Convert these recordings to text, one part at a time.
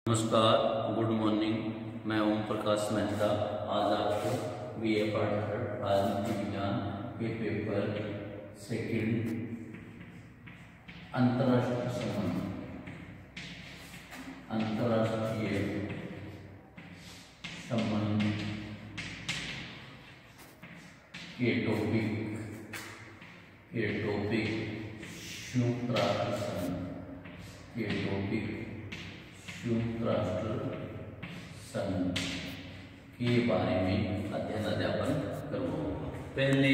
नमस्कार, good morning. मैं ओम प्रकाश मेहता। आज आपको बीए पार्ट राजनीति विज्ञान के पेपर सेकंड अंतर्राष्ट्रीय संबंध के टॉपिक संयुक्त राष्ट्र संघ के बारे में अध्यापन करवाऊंगा। पहले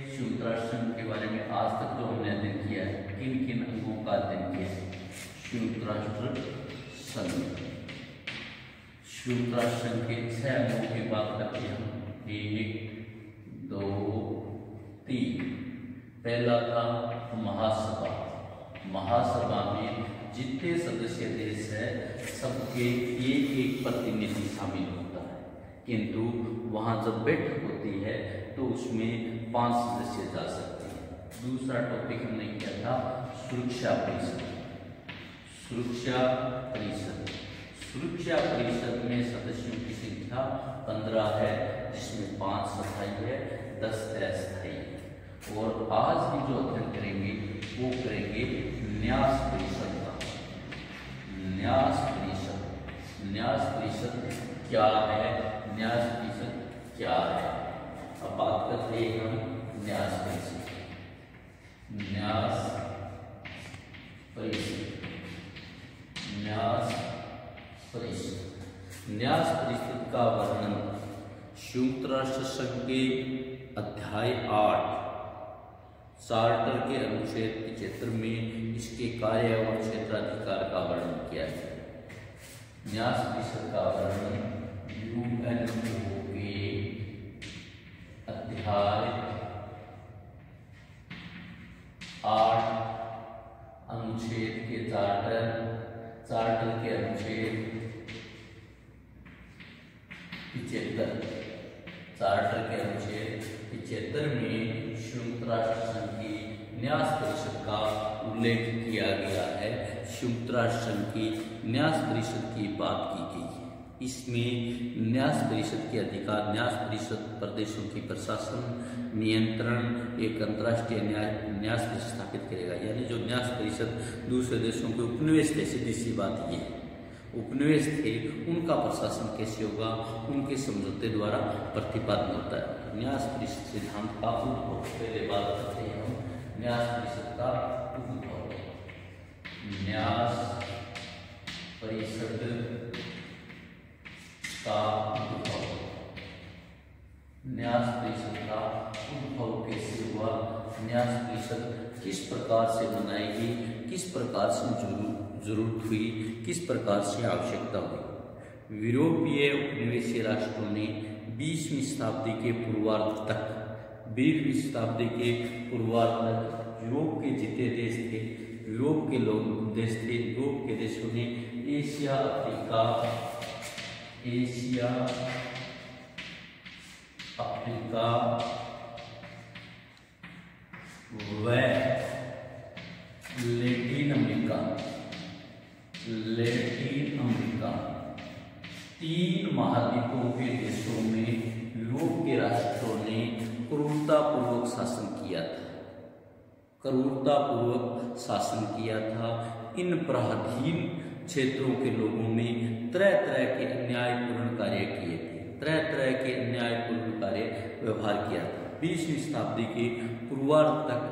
संयुक्त राष्ट्र संघ के बारे में आज तक जो हमने अध्ययन किया है, किन किन अंगों का अध्ययन किया है। संयुक्त राष्ट्र संघ के 6 अंगों की बात करते हैं हम। 1, 2, 3। पहला था महासभा। महासभा में जितने सदस्य देश है सबके एक प्रतिनिधि शामिल होता है, किंतु वहां जब बैठक होती है तो उसमें 5 सदस्य जा सकते हैं। दूसरा टॉपिक हमने किया था सुरक्षा परिषद में सदस्यों की संख्या 15 है, जिसमें 5 स्थायी है, 10 अस्थायी है। और आज हम जो अध्ययन करेंगे वो करेंगे न्यास परिषद का। न्यास परिषद क्या है? अब बात करते हैं हम न्यास परिषद का वर्णन संयुक्त राष्ट्र संघ के अध्याय 8 चार्टर के अनुच्छेद 75 में इसके कार्य एवं क्षेत्राधिकार का वर्णन किया है। न्यास परिषद का वर्णन यूएनओ के अध्याय 8 अनुच्छेद के चार्टर के अनुच्छेद 75 में संयुक्त राष्ट्र संघ की न्यास परिषद का उल्लेख किया गया है। संयुक्त राष्ट्र संघ की न्यास परिषद की बात की गई है। इसमें न्यास परिषद के अधिकार, न्यास परिषद प्रदेशों की प्रशासन, नियंत्रण, एक अंतर्राष्ट्रीय न्यास परिषद स्थापित करेगा। यानी जो न्यास परिषद दूसरे देशों के उपनिवेश थे, सीधी सी बात ये है, उपनिवेश थे, उनका प्रशासन कैसे होगा, उनके समझौते द्वारा प्रतिपादन होता है। न्यास परिषद सिद्धांत का उद्भव पहले बात करते हैं हम। न्यास परिषद का उद्भव। न्यास परिषद का उद्भव कैसे हुआ? न्यास परिषद किस प्रकार से बनाई गई, किस प्रकार से जरूरत हुई, किस प्रकार से आवश्यकता हुई? यूरोपीय उपनिवेशीय राष्ट्रों ने 20वीं शताब्दी के पूर्वार्ध तक यूरोप के जितने देश थे, यूरोप के देशों ने एशिया, अफ्रीका व लैटिन अमेरिका 3 महाद्वीपों के देशों में यूरोप के राष्ट्रों ने क्रूरतापूर्वक शासन किया था। इन पराधीन क्षेत्रों के लोगों ने तरह तरह के अन्यायपूर्ण कार्य किए थे, व्यवहार किया था। 20वीं शताब्दी के पूर्वार्ध तक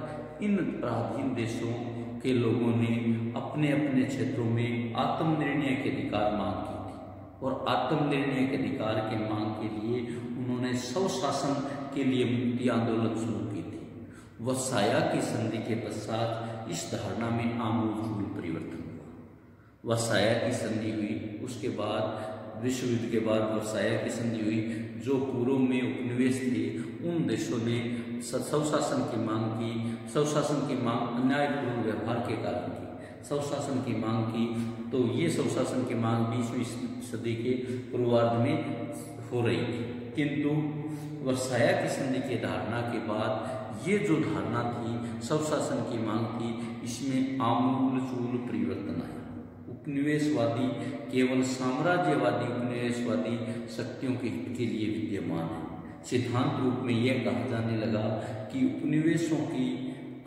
इन पराधीन देशों के लोगों ने अपने अपने क्षेत्रों में आत्मनिर्णय के अधिकार मांग की थी, और आत्मनिर्णय के अधिकार के मांग के लिए उन्होंने स्वशासन के लिए मुक्ति आंदोलन शुरू की थी। वर्साया की संधि के पश्चात इस धारणा में आमूल परिवर्तन हुआ। वर्साया की संधि हुई, उसके बाद विश्व युद्ध के बाद वर्साया की संधि हुई। जो पूर्व में उपनिवेश थे उन देशों ने स्वशासन की मांग अन्यायपूर्ण व्यवहार के कारण की, स्वशासन की मांग की। तो ये स्वशासन की मांग 20वीं सदी के पूर्वार्ध में हो रही थी, किंतु वर्साया की संधि की धारणा के बाद ये जो धारणा थी, स्वशासन की मांग थी, इसमें आमूल परिवर्तन आया। उपनिवेशवादी केवल साम्राज्यवादी उपनिवेशवादी शक्तियों के हित के लिए विद्यमान है। सिद्धांत रूप में यह कहा जाने लगा कि उपनिवेशों की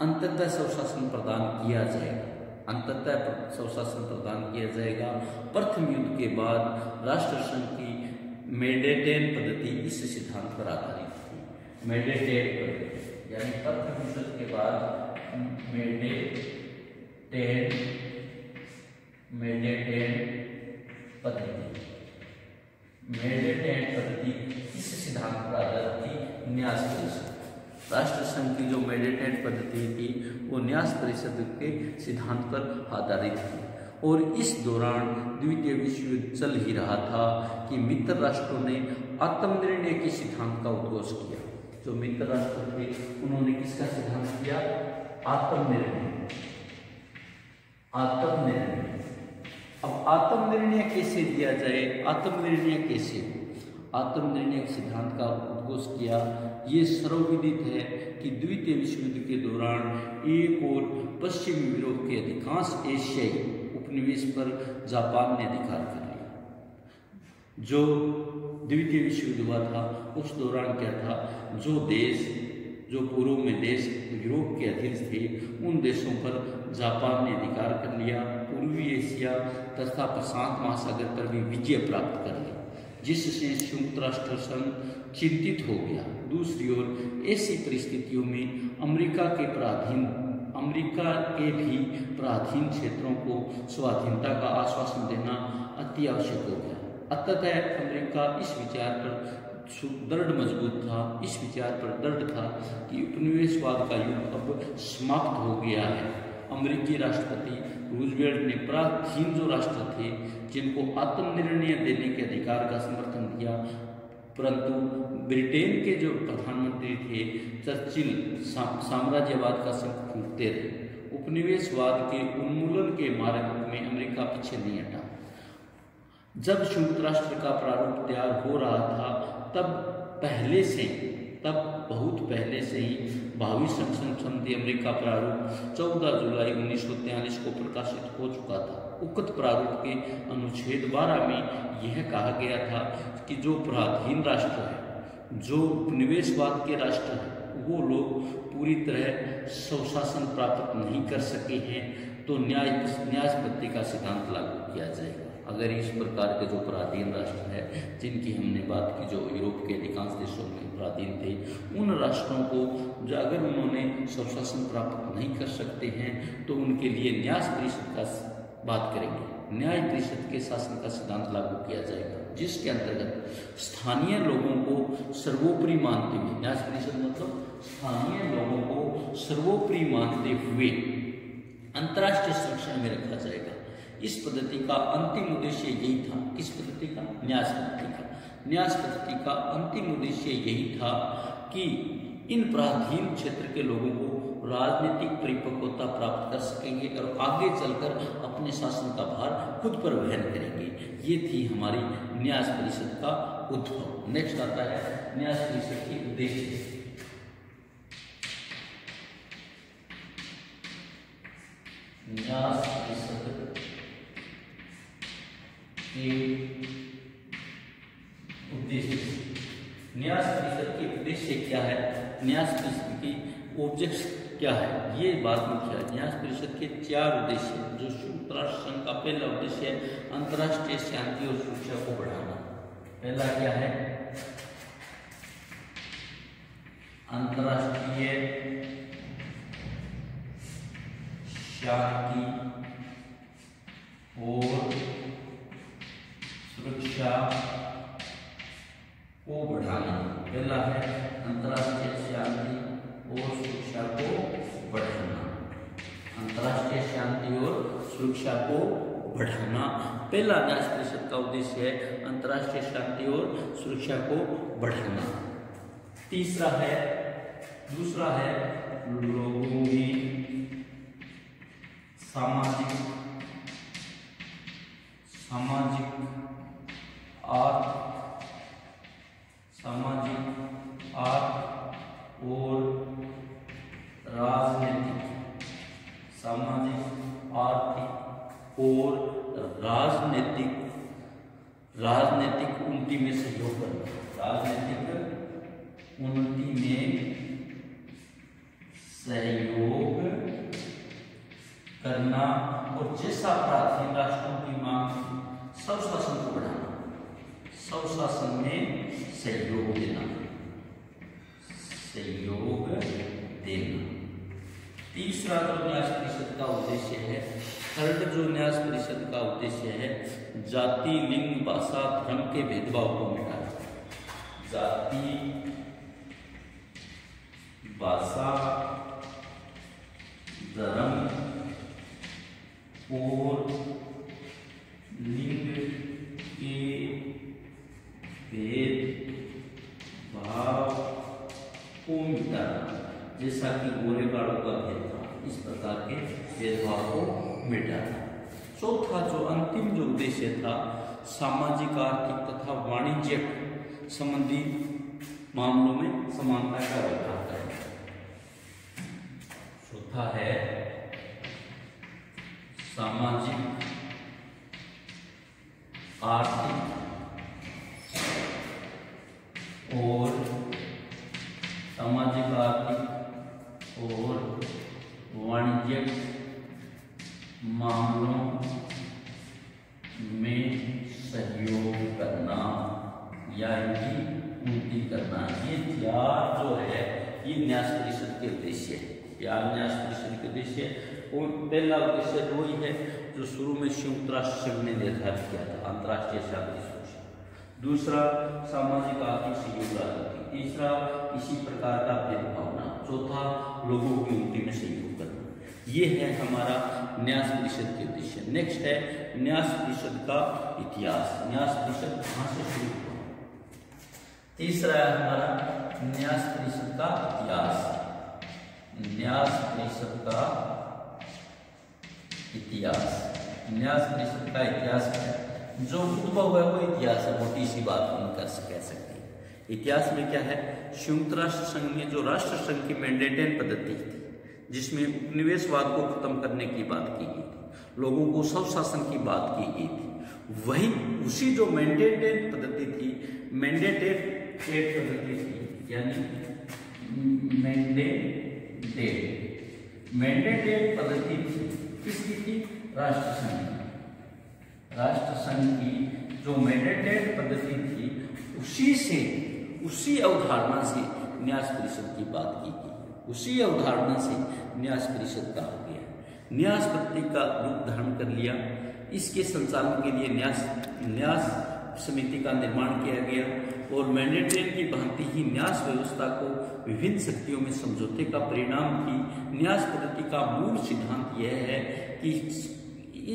अंततः स्वशासन प्रदान किया जाएगा, अंततः स्वशासन प्रदान किया जाएगा। प्रथम युद्ध के बाद राष्ट्रसंघ की मेडेटेन पद्धति इस सिद्धांत पर आधारित थी। मेडेटेन पद्धति यानी प्रथम युद्ध के बाद मेडेटेन पद्धति इस सिद्धांत पर आधारित थी। न्यास परिषद, राष्ट्रसंघ की जो मेडेटेन पद्धति थी वो न्यास परिषद के सिद्धांत पर आधारित थी। और इस दौरान द्वितीय विश्व युद्ध चल ही रहा था कि मित्र राष्ट्रों ने आत्मनिर्णय के सिद्धांत का उद्घोष किया। जो मित्र राष्ट्र थे उन्होंने किसका सिद्धांत किया? आत्मनिर्णय। अब आत्मनिर्णय कैसे दिया जाए, आत्मनिर्णय कैसे? आत्मनिर्णय सिद्धांत का उद्घोष किया। ये सर्वविदित है कि द्वितीय विश्व युद्ध के दौरान एक और पश्चिमी यूरोप के अधिकांश एशियाई उपनिवेश पर जापान ने अधिकार कर लिया। जो द्वितीय विश्व युद्ध हुआ था उस दौरान क्या था, जो देश जो पूर्व में देश यूरोप के अधीन थे उन देशों पर जापान ने अधिकार कर लिया। पूर्वी एशिया तथा प्रशांत महासागर पर भी विजय प्राप्त कर ली, जिससे संयुक्त राष्ट्र संघ चिंतित हो गया। दूसरी ओर ऐसी परिस्थितियों में अमेरिका के भी पराधीन क्षेत्रों को स्वाधीनता का आश्वासन देना अति आवश्यक हो गया। अतः अमेरिका इस विचार पर मजबूत था, इस विचार पर दृढ़ था कि उपनिवेशवाद का युग अब समाप्त हो गया है। अमेरिकी राष्ट्रपति रूजवेल्ट ने पराधीन जो राष्ट्र थे जिनको आत्मनिर्णय देने के अधिकार का समर्थन दिया, परंतु ब्रिटेन के जो प्रधानमंत्री थे चर्चिल साम्राज्यवाद का शंख फूंकते रहे। उपनिवेशवाद के उन्मूलन के मार्ग में अमेरिका पीछे नहीं हटा। जब संयुक्त राष्ट्र का प्रारूप तैयार हो रहा था तब बहुत पहले से ही भावी संसद संधि अमेरिका प्रारूप 14 जुलाई 1943 को प्रकाशित हो चुका था। उक्त प्रारूप के अनुच्छेद 12 में यह कहा गया था कि जो पराधीन राष्ट्र है, जो उपनिवेशवाद के राष्ट्र है, वो लोग पूरी तरह स्वशासन प्राप्त नहीं कर सके हैं तो न्यास पद्धति का सिद्धांत लागू किया जाएगा। अगर इस प्रकार के जो पराधीन राष्ट्र है जिनकी हमने बात की, जो यूरोप के अधिकांश देशों में पराधीन थे, उन राष्ट्रों को जो अगर उन्होंने स्वशासन प्राप्त नहीं कर सकते हैं तो उनके लिए न्यास परिषद का बात करेंगे। न्याय परिषद के शासन का सिद्धांत लागू किया जाएगा, जिसके अंतर्गत स्थानीय लोगों को सर्वोपरि मानते हुए, न्यास परिषद मतलब स्थानीय लोगों को सर्वोपरि मानते हुए अंतर्राष्ट्रीय संरक्षण में रखा जाएगा। इस पद्धति का अंतिम उद्देश्य यही था। किस पद्धति का? न्यास पद्धति का। न्यास पद्धति का अंतिम उद्देश्य यही था कि इन पराधीन क्षेत्र के लोगों को राजनीतिक परिपक्वता प्राप्त कर सकेंगे और आगे चलकर अपने शासन का भार खुद पर वहन करेंगे। ये थी हमारी न्यास परिषद का उद्भव। नेक्स्ट आता है न्यास परिषद के उद्देश्य। न्यास परिषद के उद्देश्य। न्यास परिषद के उद्देश्य क्या है, न्यास परिषद की ऑब्जेक्ट्स क्या है, ये बात मुख्य है। न्यास परिषद के 4 उद्देश्य। जो संयुक्त राष्ट्र संघ का पहला उद्देश्य है अंतर्राष्ट्रीय शांति और सुरक्षा को बढ़ाना। पहला क्या है? अंतर्राष्ट्रीय शांति और सुरक्षा को बढ़ाना। पहला है अंतर्राष्ट्रीय शांति और सुरक्षा को बढ़ाना। अंतर्राष्ट्रीय शांति और सुरक्षा को बढ़ाना पहला न्यास परिषद का उद्देश्य है, अंतर्राष्ट्रीय शांति और सुरक्षा को बढ़ाना। दूसरा है लोगों में सामाजिक आर्थ और राजनीतिक, सामाजिक, आर्थिक और राजनीतिक उन्नति में सहयोग करना, राजनीतिक उन्नति में सहयोग करना, और जैसा प्राचीन राष्ट्रों की मांग थी स्वशासन को बढ़ाना, स्वशासन में सहयोग देना, सहयोग देना। तीसरा जो न्यास परिषद का उद्देश्य है, थर्ड जो न्यास परिषद का उद्देश्य है, जाति, लिंग, भाषा, धर्म के भेदभाव को मिटाना। जाति, भाषा, धर्म और लिंग के भेदभाव को मिटाना। जैसा कि गोरे कालों का भेद था, इस प्रकार के भेदभाव को मिटाना। चौथा जो अंतिम जो उद्देश्य था, सामाजिक, आर्थिक तथा वाणिज्यिक संबंधी मामलों में समानता का व्यवहार करना। चौथा है सामाजिक, आर्थिक और सामाजिक, आर्थिक और वाणिज्यिक मामलों में सहयोग करना या इनकी उन्नति करना। ये चार जो है ये न्यास परिषद के उद्देश्य है, या न्यास परिषद के उद्देश्य। और पहला उद्देश्य वही है जो शुरू में संयुक्त राष्ट्र संघ ने निर्धारित किया था, अंतर्राष्ट्रीय शांति सूची। दूसरा सामाजिक, आर्थिक सहयोग, राजनीति। तीसरा इसी प्रकार का भेदभाव न। चौथा लोगों की उन्नति में सहयोग करना। ये है हमारा न्यास परिषद के उद्देश्य। नेक्स्ट है न्यास परिषद का इतिहास। न्यास परिषद कहाँ से शुरू हुआ? तीसरा है हमारा न्यास परिषद का इतिहास। न्यास परिषद का इतिहास, न्यास परिषद का इतिहास है, जो उद्भव है वो इतिहास है, मोटी सी बात हम कह सकते हैं। इतिहास में क्या है, संयुक्त राष्ट्र संघ में जो राष्ट्र संघ की मैंडेटन पद्धति थी, जिसमें उपनिवेशवाद को खत्म करने की बात की गई थी, लोगों को स्वशासन की बात की गई थी, वही उसी जो मैंडेटेड पद्धति थी, मैंडेटेड पद्धति थी, यानी मैंडेटेड पद्धति थी, किसकी थी? राष्ट्र संघ की। राष्ट्र संघ की जो मैंडेटेड पद्धति थी, उसी अवधारणा से न्यास परिषद की बात की गई, उसी अवधारणा से न्यास परिषद कहा गया। न्यास पद्धति का रूप धारण कर लिया। इसके संचालन के लिए न्यास समिति का निर्माण किया गया और मैंडेटन की भांति ही न्यास व्यवस्था को विभिन्न शक्तियों में समझौते का परिणाम थी। न्यास पद्धति का मूल सिद्धांत यह है कि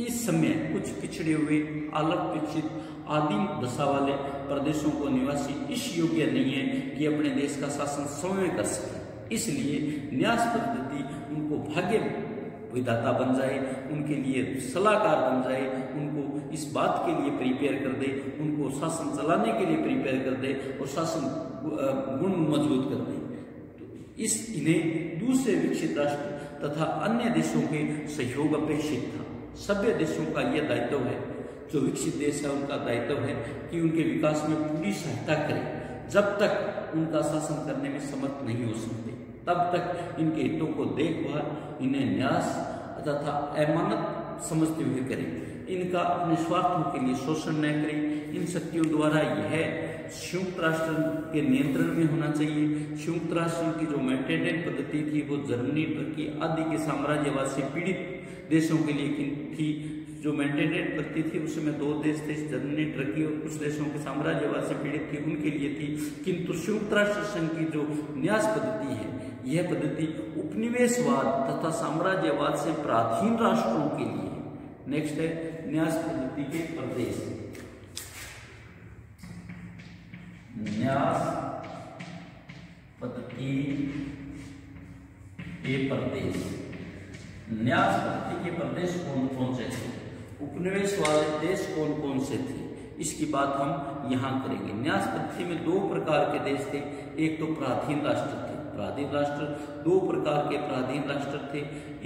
इस समय कुछ पिछड़े हुए, अलग पिछड़े, आदिम दशा वाले प्रदेशों को निवासी इस योग्य नहीं है कि अपने देश का शासन स्वयं कर सके। इसलिए न्यास पद्धति उनको भाग्य विधाता बन जाए, उनके लिए सलाहकार बन जाए, उनको इस बात के लिए प्रिपेयर कर दे, उनको शासन चलाने के लिए प्रिपेयर कर दे और शासन गुण मजबूत कर दे। तो इन्हें दूसरे विकसित राष्ट्र तथा अन्य देशों के सहयोग अपेक्षित था। सभ्य देशों का यह दायित्व है, जो विकसित देश है उनका दायित्व है कि उनके विकास में पूरी सहायता करें। जब तक उनका शासन करने में समर्थ नहीं हो सकते, तब तक इनके हितों को देखभाल, इन्हें न्यास तथा अमानत समझते हुए करें। इनका अपने स्वार्थों के लिए शोषण न करें। इन शक्तियों द्वारा यह संयुक्त राष्ट्र के नियंत्रण में होना चाहिए। संयुक्त राष्ट्र की जो मैंडेटन पद्धति थी वो जर्मनी, तुर्की आदि के साम्राज्यवाद से पीड़ित देशों के लिए थी। जो मैंडेटन पद्धति थी उसमें दो देश थे, जर्मनी, तुर्की, और कुछ देशों के साम्राज्यवाद से पीड़ित थी, उनके लिए थी। किंतु संयुक्त राष्ट्र संघ की जो न्यास पद्धति है, यह पद्धति उपनिवेशवाद तथा साम्राज्यवाद से पराधीन राष्ट्रों के लिए। नेक्स्ट है न्यास पद्धति के प्रदेश। न्यास पद्धति के प्रदेश। न्यास पद्धति के प्रदेश कौन कौन से थे? उपनिवेश वाले देश कौन कौन से थे? इसकी बात हम यहाँ करेंगे। न्यास पद्धति में दो प्रकार के देश थे। एक तो पराधीन राष्ट्र थे। पराधीन राष्ट्र, दो प्रकार के पराधीन राष्ट्र थे।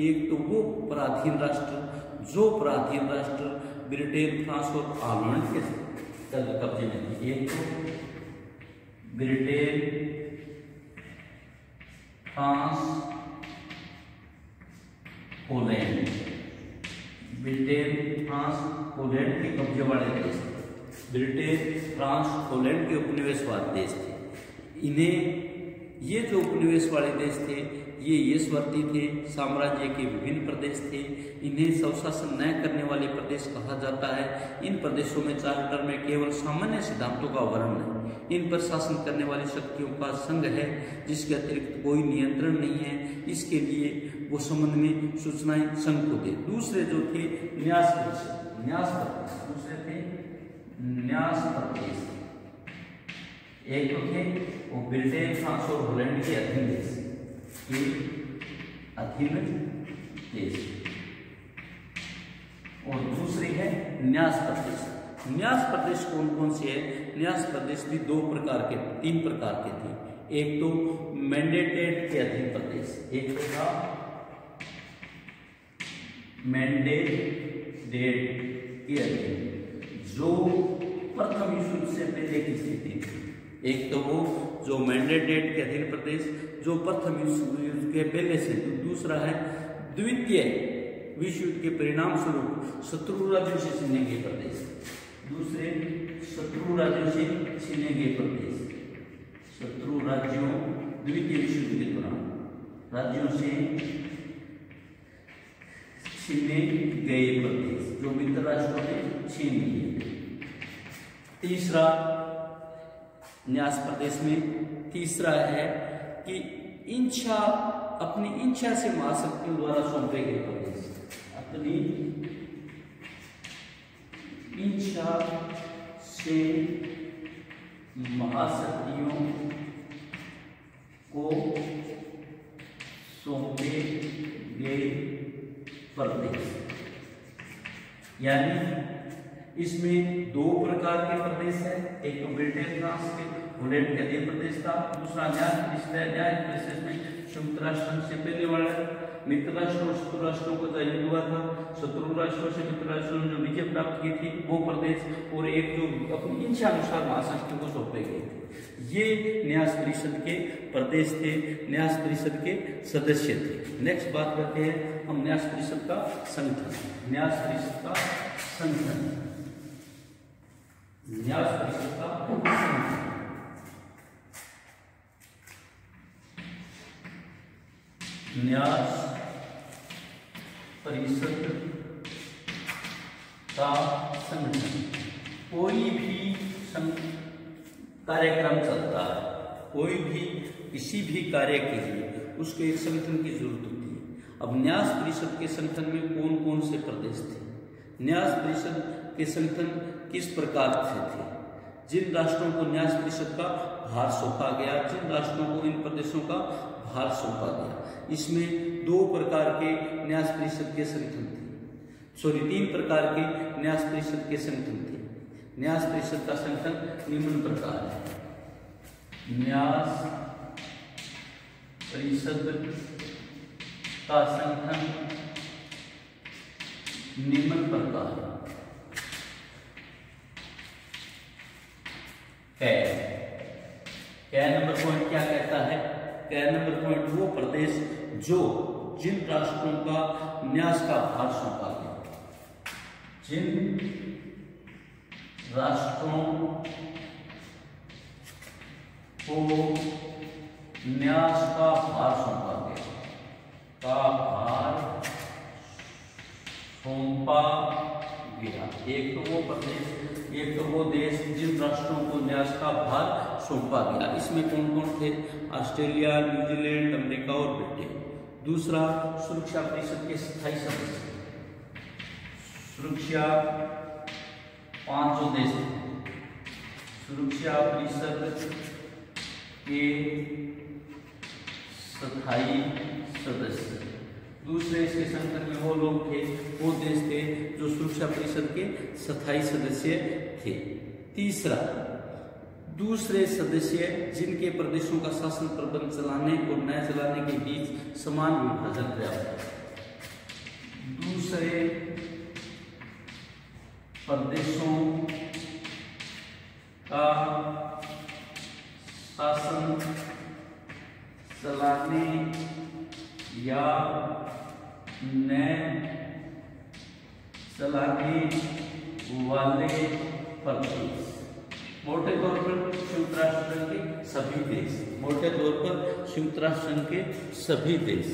एक तो वो पराधीन राष्ट्र जो पराधीन राष्ट्र ब्रिटेन, फ्रांस और हॉलैंड के कब्जे में थी। एक तो Britain, France, Poland, Britain, France, Poland के कब्जे वाले देश थे। ब्रिटेन, फ्रांस, पोलैंड के उपनिवेशवादी देश थे। इन्हें ये जो उपनिवेश वाले देश थे ये यशवर्ती थे, साम्राज्य के विभिन्न प्रदेश थे। इन्हें स्वशासन न करने वाले प्रदेश कहा जाता है। इन प्रदेशों में चार्टर में केवल सामान्य सिद्धांतों का वर्णन है। इन पर शासन करने वाली शक्तियों का संघ है जिसके अतिरिक्त कोई नियंत्रण नहीं है। इसके लिए वो संबंध में सूचनाएं संघ को दे। दूसरे जो थे न्यास प्रदेश, दूसरे थे न्यास प्रदेश। एक तो थे वो ब्रिटेन, फ्रांस और हॉलैंड के अधीन देश, और दूसरी है न्यास प्रदेश। न्यास प्रदेश कौन कौन से है? न्यास प्रदेश भी तीन प्रकार के थे। एक तो मैंडेटेड के अधीन प्रदेश, एक होगा मैंडेटेड के अधीन जो प्रथम विश्व से पहले की स्थिति थी। एक तो वो जो मैंडेटेड के अधीन प्रदेश जो प्रथम विश्व के पहले से, दूसरा है द्वितीय विश्व युद्ध के परिणाम स्वरूप शत्रु राज्यों से छीने गए प्रदेश। दूसरे शत्रु राज्यों से छीने गए प्रदेश, शत्रु राज्यों द्वितीय विश्व युद्ध के दौरान राज्यों से छीने गए प्रदेश जो मित्र राष्ट्रों ने छीन लिए। तीसरा न्यास प्रदेश में तीसरा है कि अपनी इच्छा से महाशक्तियों द्वारा सौंपे गए प्रदेश, अपनी इच्छा से महाशक्तियों को सौंपे गए प्रदेश। यानी इसमें दो प्रकार के प्रदेश हैं। एक तो ब्रिटेन, फ्रांस के पोलैंड के अधीन प्रदेश था। दूसरा न्यास प्रदेश में संयुक्त राष्ट्र से पहले वाला मित्र राष्ट्रों और शत्रु राष्ट्रों को युद्ध हुआ था। शत्रु राष्ट्रों से मित्र राष्ट्रों ने जो विजय प्राप्त की थी वो प्रदेश, और एक जो अपनी इच्छा अनुसार महाशक्तियों को सौंपे गए थे। ये न्यास परिषद के प्रदेश थे, न्यास परिषद के सदस्य थे। नेक्स्ट बात करते हैं हम न्यास परिषद का संगठन। न्यास परिषद का संगठन, न्यास परिषद का संगठन। न्यास परिषद का संगठन, कोई भी कार्यक्रम चलता है, कोई भी किसी भी कार्य के लिए उसके एक संगठन की जरूरत होती है। अब न्यास परिषद के संगठन में कौन कौन से प्रदेश थे? न्यास परिषद के संगठन किस प्रकार से थे? जिन राष्ट्रों को न्यास परिषद का भार सौंपा गया, जिन राष्ट्रों को इन प्रदेशों का भार सौंपा गया, इसमें दो प्रकार के न्यास परिषद के संगठन थे। तीन प्रकार के न्यास परिषद के संगठन थे। न्यास परिषद का संगठन निम्न प्रकार है। न्यास परिषद का संगठन निम्न प्रकार है। क्या नंबर पॉइंट क्या कहता है? क्या नंबर पॉइंट वो प्रदेश जो जिन राष्ट्रों का न्यास का भार सौंपा गया, जिन राष्ट्रों को न्यास का भार सौंपा गया, एक तो वो प्रदेश, एक तो वो देश जिन राष्ट्रों को न्यास का भार सौंपा गया। इसमें कौन कौन थे? ऑस्ट्रेलिया, न्यूजीलैंड, अमेरिका और ब्रिटेन। दूसरा सुरक्षा परिषद के स्थायी सदस्य, सुरक्षा 5 जो देश थे सुरक्षा परिषद के स्थायी सदस्य। दूसरे इसके संगठन में वो लोग थे, वो देश थे जो सुरक्षा परिषद के स्थायी सदस्य थे। तीसरा दूसरे सदस्य जिनके प्रदेशों का शासन प्रबंध चलाने और न चलाने के बीच समान विभाजन पर्याप्त है। दूसरे प्रदेशों का शासन चलाने या न चलाने वाले प्रदेश। मोटे तौर पर संयुक्त राष्ट्र संघ के सभी देश, मोटे तौर पर संयुक्त राष्ट्र संघ के सभी देश।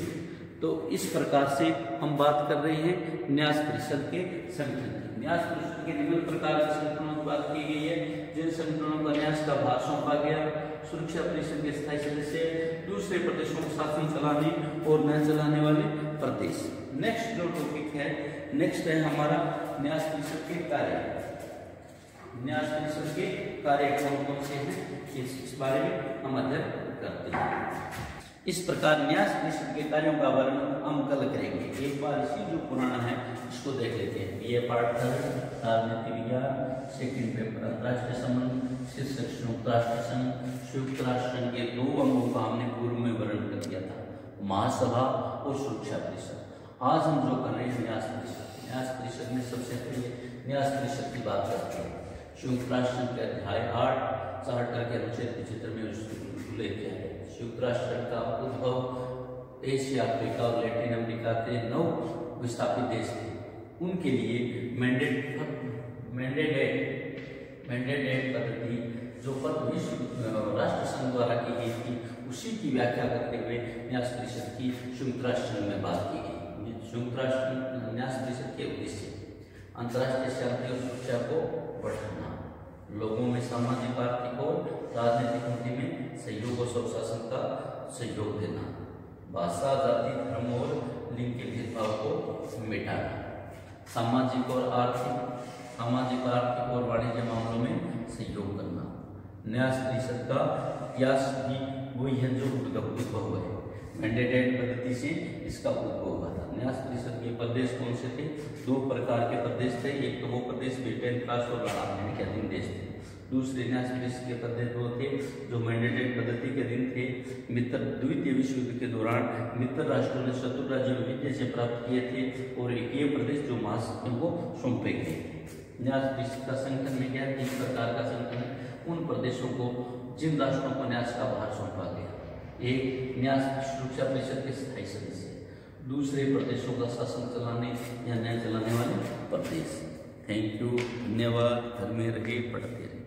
तो इस प्रकार से हम बात कर रहे हैं न्यास परिषद के संगठन की। न्यास परिषद के विभिन्न प्रकार के संगठनों की बात की गई है, जिन संगठनों का न्यास का भार सौंपा गया। सुरक्षा परिषद के स्थायी सदस्य दूसरे प्रदेशों को शासन चलाने और न चलाने वाले प्रदेश। नेक्स्ट जो टॉपिक है, नेक्स्ट है हमारा न्यास परिषद के कार्य। न्यास परिषद के कार्य कौन कौन से हैं, इस बारे में हम अध्ययन करते हैं। इस प्रकार न्यास परिषद के कार्यों का वर्णन हम कल करेंगे। एक बार इसी जो पुराना है इसको देख लेते हैं। ये पार्ट राजनीति विज्ञान, सेकंड पेपर अंतर्राष्ट्रीय संबंध, शीर्षक संयुक्त राष्ट्र संघ। संयुक्त राष्ट्र संघ के दो अंगों का हमने पूर्व में वर्णन कर दिया था, महासभा और सुरक्षा परिषद। आज हम जो कर रहे हैं न्यास परिषद। न्यास परिषद में सबसे पहले न्यास परिषद की बात करते हैं। संयुक्त राष्ट्र संघ के अध्याय 8 चार्टर के अनुच्छेद 75 में उल्लेख किया है। संयुक्त राष्ट्र का उद्भव एशिया, अफ्रीका और लैटिन अमेरिका के 9 विस्थापित देश थे। उनके लिए मैंडेट पद्धति जो विश्व राष्ट्र संघ द्वारा की गई थी, उसी की व्याख्या करते हुए न्यास परिषद की संयुक्त राष्ट्र संघ में बात की गई। संयुक्त राष्ट्र न्यास परिषद के उद्देश्य अंतर्राष्ट्रीय शांति और सुरक्षा को बढ़ाना, लोगों में सामाजिक, आर्थिक और राजनीतिक नीति में सहयोग और स्वशासन का सहयोग देना, भाषा, जाति, धर्म और लिंग के भेदभाव को मिटाना, सामाजिक और आर्थिक और वाणिज्य मामलों में सहयोग करना। न्यास परिषद का इतिहास भी वही है जो उद्भव है। मैंडेट पद्धति से इसका उद्भव हुआ था। न्यास परिषद के प्रदेश कौन से थे? 2 प्रकार के प्रदेश थे। एक तो वो प्रदेश ब्रिटेन, फ्रांस और लड़ाने के अधीन देश थे। दूसरे न्यास परिषद के प्रदेश वो थे जो मैंडेट पद्धति के अधीन थे। द्वितीय विश्व युद्ध के दौरान मित्र राष्ट्रों ने शत्रु राज्यों में विजय से प्राप्त किए थे और एक ये प्रदेश जो महासत्ता को सौंपे गए। न्यास परिषद का संगठन में क्या 3 प्रकार का संगठन है। उन प्रदेशों को जिन राष्ट्रों को न्यास का भार सौंपा गया, एक न्यास सुरक्षा परिषद के स्थायी सदस्य, दूसरे प्रदेशों का शासन चलाने या न्याय चलाने वाले प्रदेश। थैंक यू, धन्यवाद। घर में रहिए, पढ़ते रहिए।